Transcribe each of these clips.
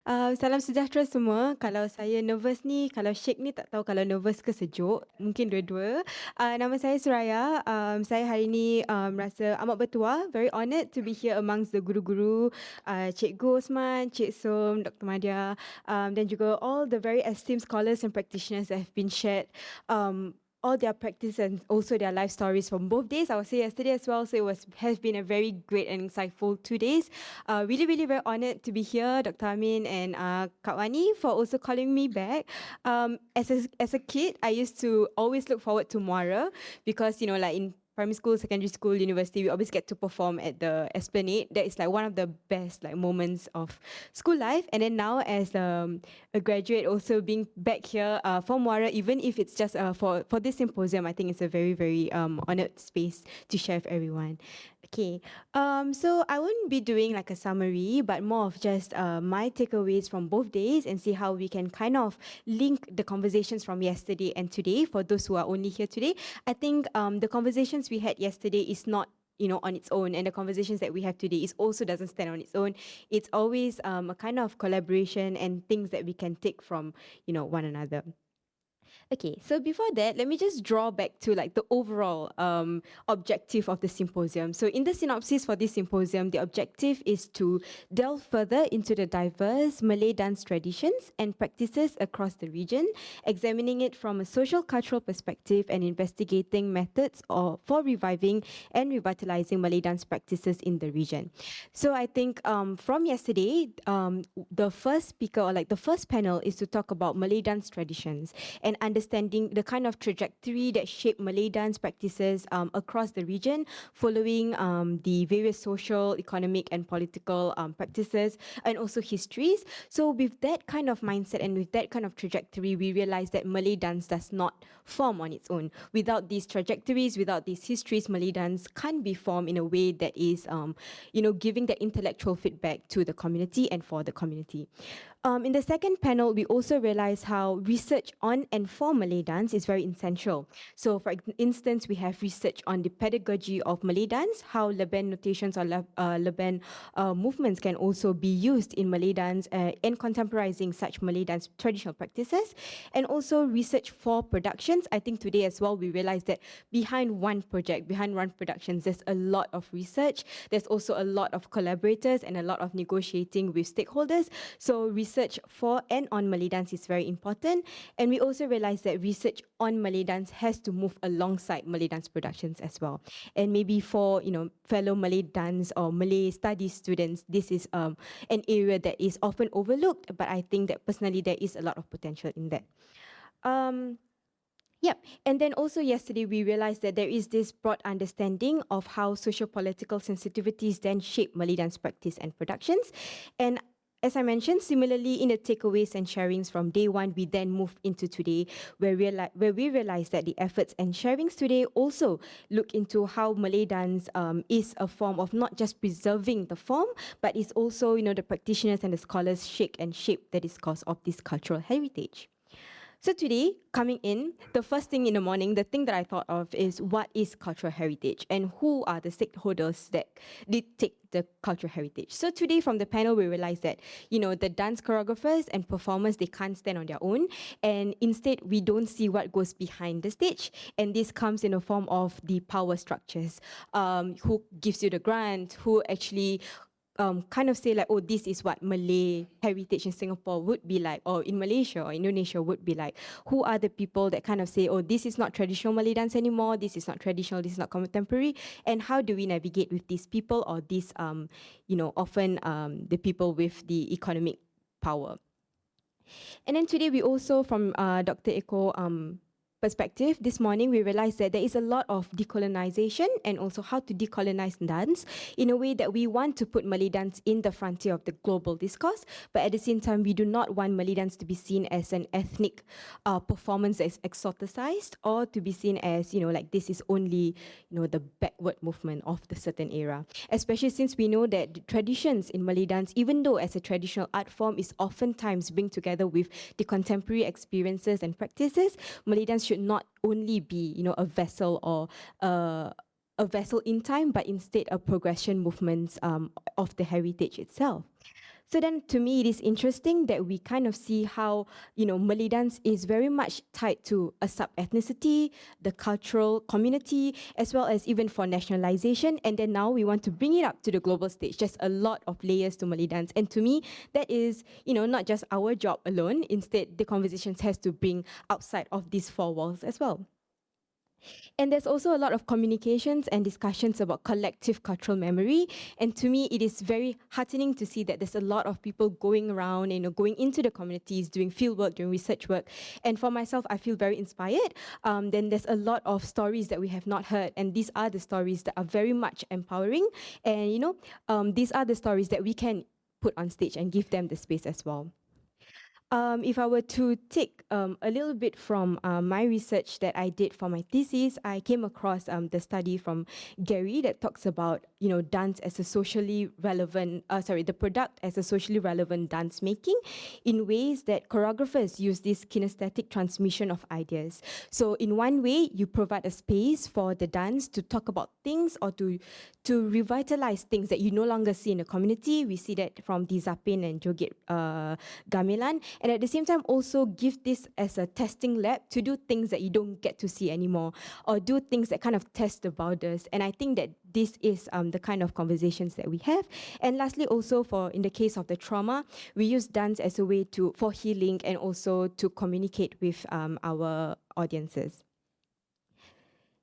Salam sejahtera semua. Kalau saya nervous ni, kalau shake ni tak tahu kalau nervous ke sejuk, mungkin dua-dua. Nama saya Suraya. Saya hari ni rasa amat bertuah, very honoured to be here amongst the guru-guru, Cikgu Osman, Cik Som, Dr. Madia, dan juga all the very esteemed scholars and practitioners that have been shared all their practice and also their life stories from both days. I was here yesterday as well, so has been a very great and insightful 2 days. Really very honoured to be here, Dr. Amin and Kak Wani, for also calling me back. As a kid, I used to always look forward to Muara because like in primary school, secondary school, university, we always get to perform at the Esplanade. That is like one of the best moments of school life. And then now as a graduate, also being back here for Muara, even if it's just for this symposium, I think it's a very honoured space to share with everyone. Okay, so I won't be doing like a summary, but more of just my takeaways from both days and see how we can kind of link the conversations from yesterday and today for those who are only here today. I think the conversations we had yesterday is not on its own, and the conversations that we have today is also doesn't stand on its own. It's always a kind of collaboration and things that we can take from one another. Okay, so before that, let me just draw back to like the overall objective of the symposium. So in the synopsis for this symposium, the objective is to delve further into the diverse Malay dance traditions and practices across the region, examining it from a social cultural perspective and investigating methods for reviving and revitalizing Malay dance practices in the region. So I think from yesterday, the first speaker or like the first panel is to talk about Malay dance traditions and understanding the kind of trajectory that shaped Malay dance practices across the region, following the various social, economic, and political practices, and also histories. So with that kind of mindset and with that kind of trajectory, we realize that Malay dance does not form on its own. Without these trajectories, without these histories, Malay dance can't be formed in a way that is, giving that intellectual feedback to the community and for the community. In the second panel, we also realize how research on and for Malay dance is very essential. So for instance, we have research on the pedagogy of Malay dance, how Leban notations or Leban movements can also be used in Malay dance in contemporizing such Malay dance traditional practices, and also research for productions. I think today as well, we realize that behind one project, behind one productions, there's a lot of research. There's also a lot of collaborators and a lot of negotiating with stakeholders. So research for and on Malay dance is very important. And we also realize that research on Malay dance has to move alongside Malay dance productions as well. And maybe for, fellow Malay dance or Malay studies students, this is an area that is often overlooked, but I think that personally there is a lot of potential in that. Yep. And then also yesterday, we realized that there is this broad understanding of how socio-political sensitivities then shape Malay dance practice and productions. And as I mentioned, similarly in the takeaways and sharings from day one, we then moved into today, where we realize that the efforts and sharings today also look into how Malay dance is a form of not just preserving the form, but is also, the practitioners and the scholars shake and shape the discourse of this cultural heritage. So today, coming in, the first thing in the morning, the thing that I thought of is what is cultural heritage and who are the stakeholders that dictate the cultural heritage. So today from the panel, we realized that, the dance choreographers and performers, they can't stand on their own. And instead, we don't see what goes behind the stage. And this comes in the form of the power structures. Who gives you the grant, who actually kind of say like, oh, this is what Malay heritage in Singapore would be like, or in Malaysia or Indonesia would be like. Who are the people that kind of say, oh, this is not traditional Malay dance anymore, this is not traditional, this is not contemporary, and how do we navigate with these people or these, often the people with the economic power. And then today we also, from Dr. Eko, perspective, this morning we realized that there is a lot of decolonization and also how to decolonize dance in a way that we want to put Malay dance in the frontier of the global discourse, but at the same time we do not want Malay dance to be seen as an ethnic performance that is exoticized or to be seen as, like this is only, the backward movement of the certain era. Especially since we know that the traditions in Malay dance, even though as a traditional art form is oftentimes bring together with the contemporary experiences and practices, Malay dance should not only be, a vessel or a vessel in time, but instead a progression movements of the heritage itself. So then to me, it is interesting that we kind of see how, Malay dance is very much tied to a sub-ethnicity, the cultural community, as well as even for nationalization. And then now we want to bring it up to the global stage. Just a lot of layers to Malay dance. And to me, that is, not just our job alone. Instead, the conversations has to bring outside of these four walls as well. And there's also a lot of communications and discussions about collective cultural memory. And to me, it is very heartening to see that there's a lot of people going around, going into the communities, doing field work, doing research work. And for myself, I feel very inspired. Then there's a lot of stories that we have not heard. And these are the stories that are very much empowering. And, these are the stories that we can put on stage and give them the space as well. If I were to take a little bit from my research that I did for my thesis, I came across the study from Gary that talks about, dance as a socially relevant, the product as a socially relevant dance making in ways that choreographers use this kinesthetic transmission of ideas. So in one way, you provide a space for the dance to talk about things or to revitalize things that you no longer see in the community. We see that from Dizapin and Joget Gamelan. And at the same time, also give this as a testing lab to do things that you don't get to see anymore, or do things that kind of test the borders. And I think that this is the kind of conversations that we have. And lastly, also in the case of the trauma, we use dance as a way for healing and also to communicate with our audiences.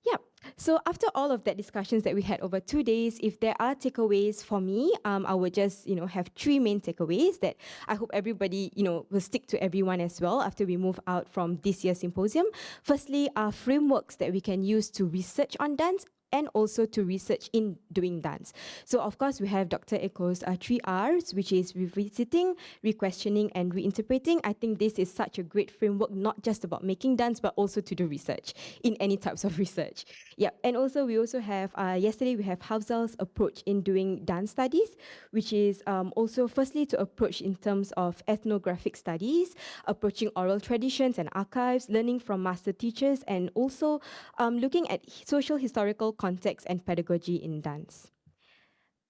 Yeah. So after all of that discussions that we had over 2 days, if there are takeaways for me, I would just, have 3 main takeaways that I hope everybody, will stick to everyone as well after we move out from this year's symposium. Firstly, are frameworks that we can use to research on dance and also to research in doing dance. So of course, we have Dr. Eko's 3 Rs, which is revisiting, re-questioning, and reinterpreting. I think this is such a great framework, not just about making dance, but also to do research in any types of research. Yeah, and also we also have, yesterday we have Hafzal's approach in doing dance studies, which is also firstly to approach in terms of ethnographic studies, approaching oral traditions and archives, learning from master teachers, and also looking at social historical context and pedagogy in dance.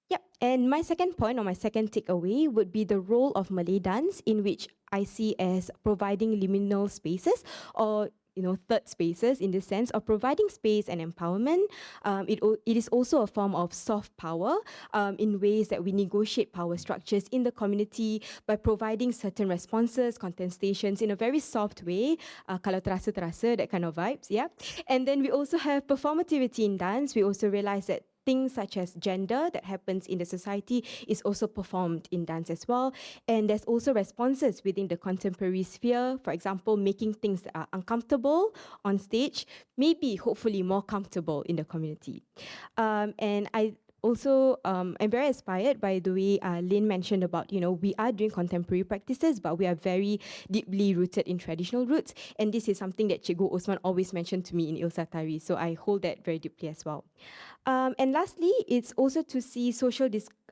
Yep, and my second point or my second takeaway would be the role of Malay dance, in which I see as providing liminal spaces or third spaces in the sense of providing space and empowerment. It is also a form of soft power in ways that we negotiate power structures in the community by providing certain responses, contestations in a very soft way. Kalau terasa, that kind of vibes, yeah. And then we also have performativity in dance. We also realize that things such as gender that happens in the society is also performed in dance as well. And there's also responses within the contemporary sphere, for example, making things that are uncomfortable on stage, maybe hopefully more comfortable in the community. And I also, I'm very inspired by the way Lynn mentioned about, we are doing contemporary practices, but we are very deeply rooted in traditional roots. And this is something that Cikgu Osman always mentioned to me in Ilsa Tari. So I hold that very deeply as well. And lastly, it's also to see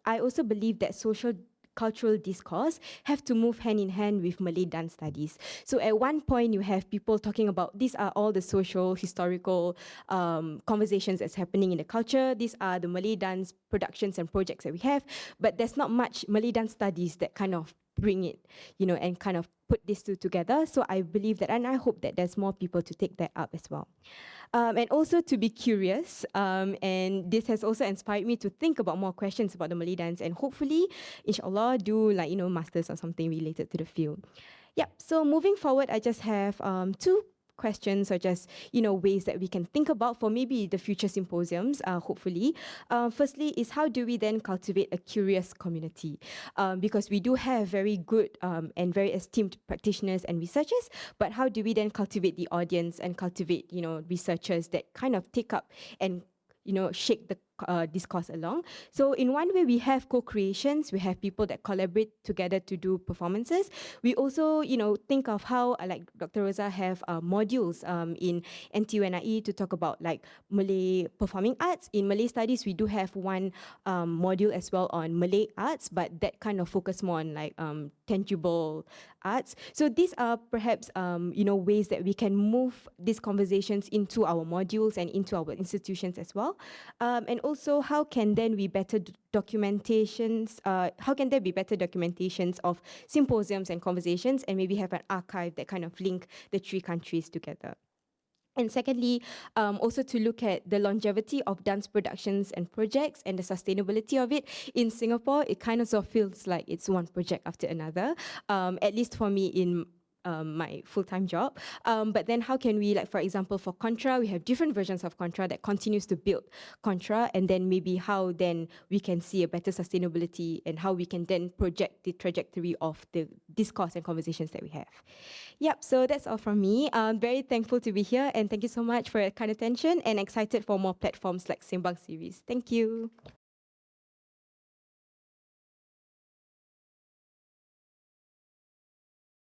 I also believe that social cultural discourse have to move hand in hand with Malay dance studies. So at one point, you have people talking about these are all the social, historical conversations that's happening in the culture. These are the Malay dance productions and projects that we have, but there's not much Malay dance studies that kind of bring it, and kind of put these two together. So I believe that, and I hope that there's more people to take that up as well. And also to be curious, and this has also inspired me to think about more questions about the Malay dance and hopefully, inshallah, do masters or something related to the field. Yeah, so moving forward, I just have 2 questions or just ways that we can think about for maybe the future symposiums, hopefully. Firstly is how do we then cultivate a curious community, because we do have very good and very esteemed practitioners and researchers, but how do we then cultivate the audience and cultivate researchers that kind of take up and shake the discourse along. So in one way, we have co-creations. We have people that collaborate together to do performances. We also, think of how, like Dr. Rosa, have modules in NTUNIE to talk about like Malay performing arts. In Malay studies, we do have one module as well on Malay arts, but that kind of focus more on like tangible arts. So these are perhaps, ways that we can move these conversations into our modules and into our institutions as well. And also how can then we better documentations, how can there be better documentations of symposiums and conversations, and maybe have an archive that kind of link the three countries together. And secondly, also to look at the longevity of dance productions and projects and the sustainability of it. In Singapore, it kind of sort of feels like it's one project after another, at least for me in my full-time job. But then how can we, like for example, for Contra, we have different versions of Contra that continues to build Contra, and then maybe how then we can see a better sustainability and how we can then project the trajectory of the discourse and conversations that we have. Yep, so that's all from me. I'm very thankful to be here, and thank you so much for your kind attention, and excited for more platforms like Sembang series. Thank you.